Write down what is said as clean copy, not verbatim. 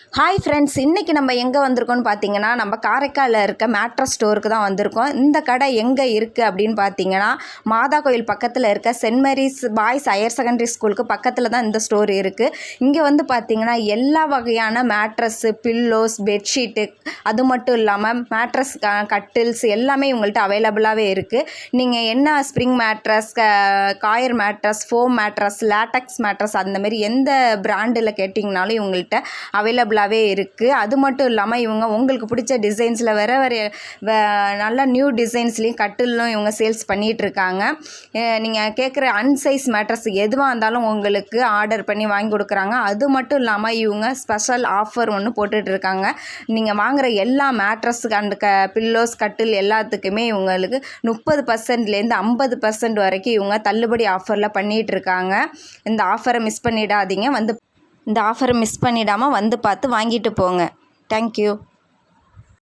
Hi friends, இன்றைக்கி நம்ம எங்கே வந்திருக்கோம்னு பார்த்தீங்கன்னா, நம்ம காரைக்காலில் இருக்க மேட்ரஸ் ஸ்டோருக்கு தான் வந்திருக்கோம். இந்த கடை எங்கே இருக்குது அப்படின்னு பார்த்தீங்கன்னா, மாதா கோயில் பக்கத்தில் இருக்க Saint Mary's Boys Higher Secondary ஸ்கூலுக்கு பக்கத்தில் தான் இந்த ஸ்டோர் இருக்குது. இங்கே வந்து பார்த்தீங்கன்னா எல்லா வகையான மேட்ரஸ்ஸு, பில்லோஸ், பெட்ஷீட்டு, அது மட்டும் இல்லாமல் மேட்ரஸ், கட்டில்ஸ் எல்லாமே இவங்கள்ட்ட அவைலபிளாகவே இருக்குது. நீங்கள் என்ன spring mattress, coir mattress, foam mattress, latex mattress அந்தமாரி எந்த பிராண்டில் கேட்டிங்கனாலும் இவங்கள்ட்ட அவைலபிளாகவே இருக்குது. அது மட்டும் இல்லாமல் இவங்க உங்களுக்கு பிடிச்ச டிசைன்ஸில் நல்ல நியூ டிசைன்ஸ்லேயும் கட்டிலும் இவங்க சேல்ஸ் பண்ணிகிட்ருக்காங்க. நீங்கள் கேட்குற அன்சைஸ் மேட்ரஸ் எதுவாக இருந்தாலும் உங்களுக்கு ஆர்டர் பண்ணி வாங்கி கொடுக்குறாங்க. அது மட்டும் இல்லாமல் இவங்க ஸ்பெஷல் ஆஃபர் ஒன்று போட்டுட்ருக்காங்க. நீங்கள் வாங்குகிற எல்லா மேட்ரஸுக்கு அண்ட் பில்லோஸ், கட்டில் எல்லாத்துக்குமே இவங்களுக்கு 30%லேருந்து 50% வரைக்கும் இவங்க தள்ளுபடி ஆஃபரில் பண்ணிகிட்ருக்காங்க. இந்த ஆஃபரை மிஸ் பண்ணிடாதீங்க. இந்த ஆஃபரை மிஸ் பண்ணிடாமல் வந்து பார்த்து வாங்கிட்டு போங்க. தேங்க்யூ.